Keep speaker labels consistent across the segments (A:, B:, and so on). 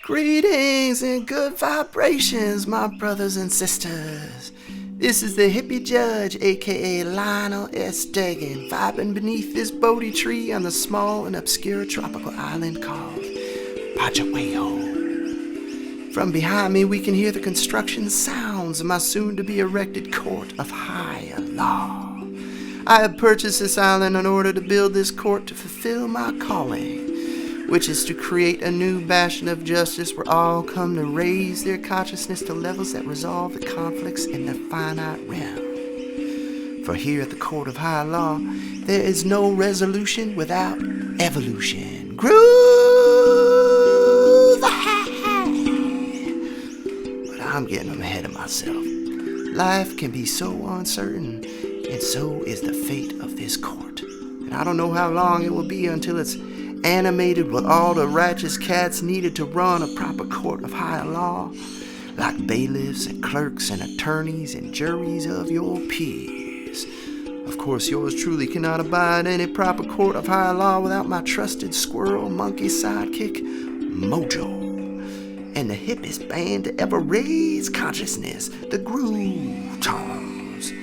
A: Greetings and good vibrations, my brothers and sisters. This is the Hippie Judge, aka Lionel S. Dagan, vibing beneath this Bodhi tree on the small and obscure tropical island called Pachahueyo. From behind me, we can hear the construction sounds of my soon-to-be erected court of higher law. I have purchased this island in order to build this court to fulfill my calling, which is to create a new bastion of justice where all come to raise their consciousness to levels that resolve the conflicts in the finite realm. For here at the Court of High Law, there is no resolution without evolution. Groove! But I'm getting ahead of myself. Life can be so uncertain, and so is the fate of this court. And I don't know how long it will be until it's animated with all the righteous cats needed to run a proper court of higher law, like bailiffs and clerks and attorneys and juries of your peers. Of course, yours truly cannot abide any proper court of higher law without my trusted squirrel monkey sidekick, Mojo, and the hippest band to ever raise consciousness, the Groove Tones.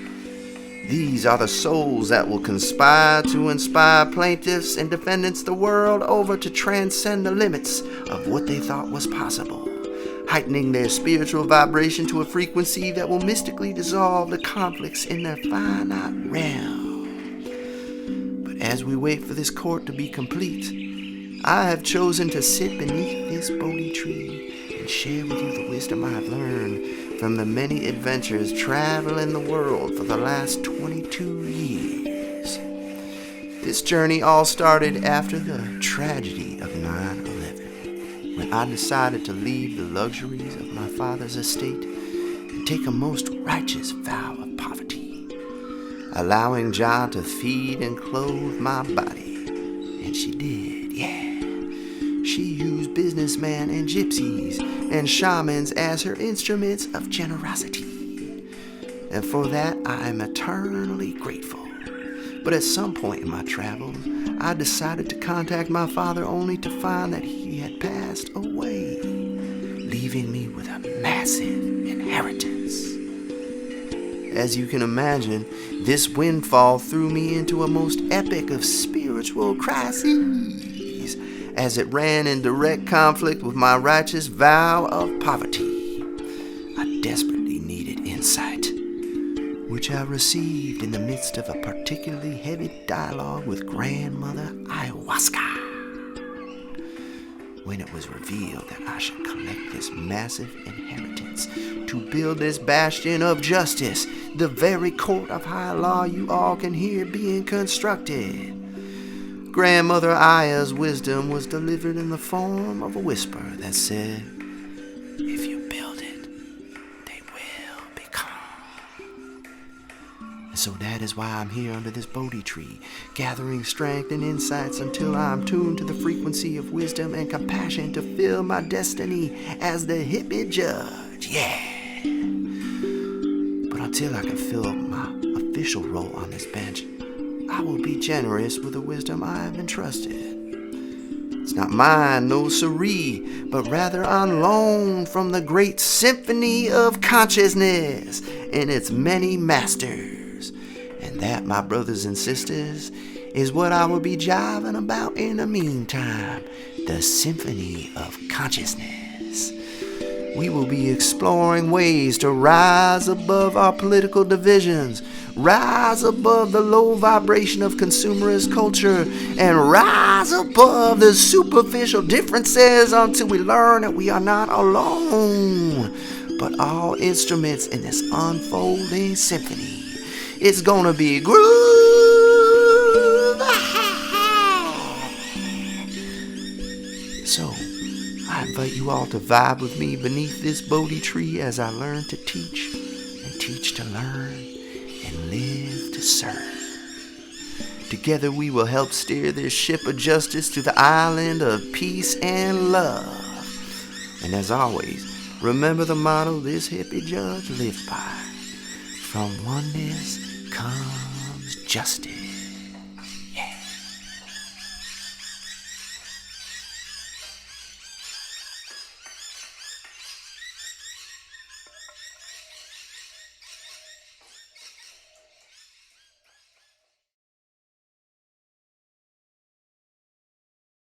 A: These are the souls that will conspire to inspire plaintiffs and defendants the world over to transcend the limits of what they thought was possible, heightening their spiritual vibration to a frequency that will mystically dissolve the conflicts in their finite realm. But as we wait for this court to be complete, I have chosen to sit beneath this Bodhi tree and share with you the wisdom I have learned from the many adventures traveling the world for the last 22 years. This journey all started after the tragedy of 9/11, when I decided to leave the luxuries of my father's estate and take a most righteous vow of poverty, allowing Jah to feed and clothe my body. And she did, yeah. She used businessmen and gypsies and shamans as her instruments of generosity. And for that, I am eternally grateful. But at some point in my travels, I decided to contact my father only to find that he had passed away, leaving me with a massive inheritance. As you can imagine, this windfall threw me into a most epic of spiritual crises, as it ran in direct conflict with my righteous vow of poverty. I desperately needed insight, which I received in the midst of a particularly heavy dialogue with Grandmother Ayahuasca, when it was revealed that I should collect this massive inheritance to build this bastion of justice, the very court of high law you all can hear being constructed. Grandmother Aya's wisdom was delivered in the form of a whisper that said, "If you build it, they will become." And so that is why I'm here under this Bodhi tree, gathering strength and insights until I'm tuned to the frequency of wisdom and compassion to fill my destiny as the Hippie Judge, yeah. But until I can fill up my official role on this bench, I will be generous with the wisdom I have entrusted. It's not mine, no siree, but rather on loan from the great symphony of consciousness and its many masters. And that, my brothers and sisters, is what I will be jiving about in the meantime, the symphony of consciousness. We will be exploring ways to rise above our political divisions, rise above the low vibration of consumerist culture, and rise above the superficial differences until we learn that we are not alone, but all instruments in this unfolding symphony. It's gonna be groove. So, I invite you all to vibe with me beneath this Bodhi tree as I learn to teach and teach to learn and live to serve. Together we will help steer this ship of justice to the island of peace and love. And as always, remember the motto this Hippie Judge lives by: from oneness comes justice.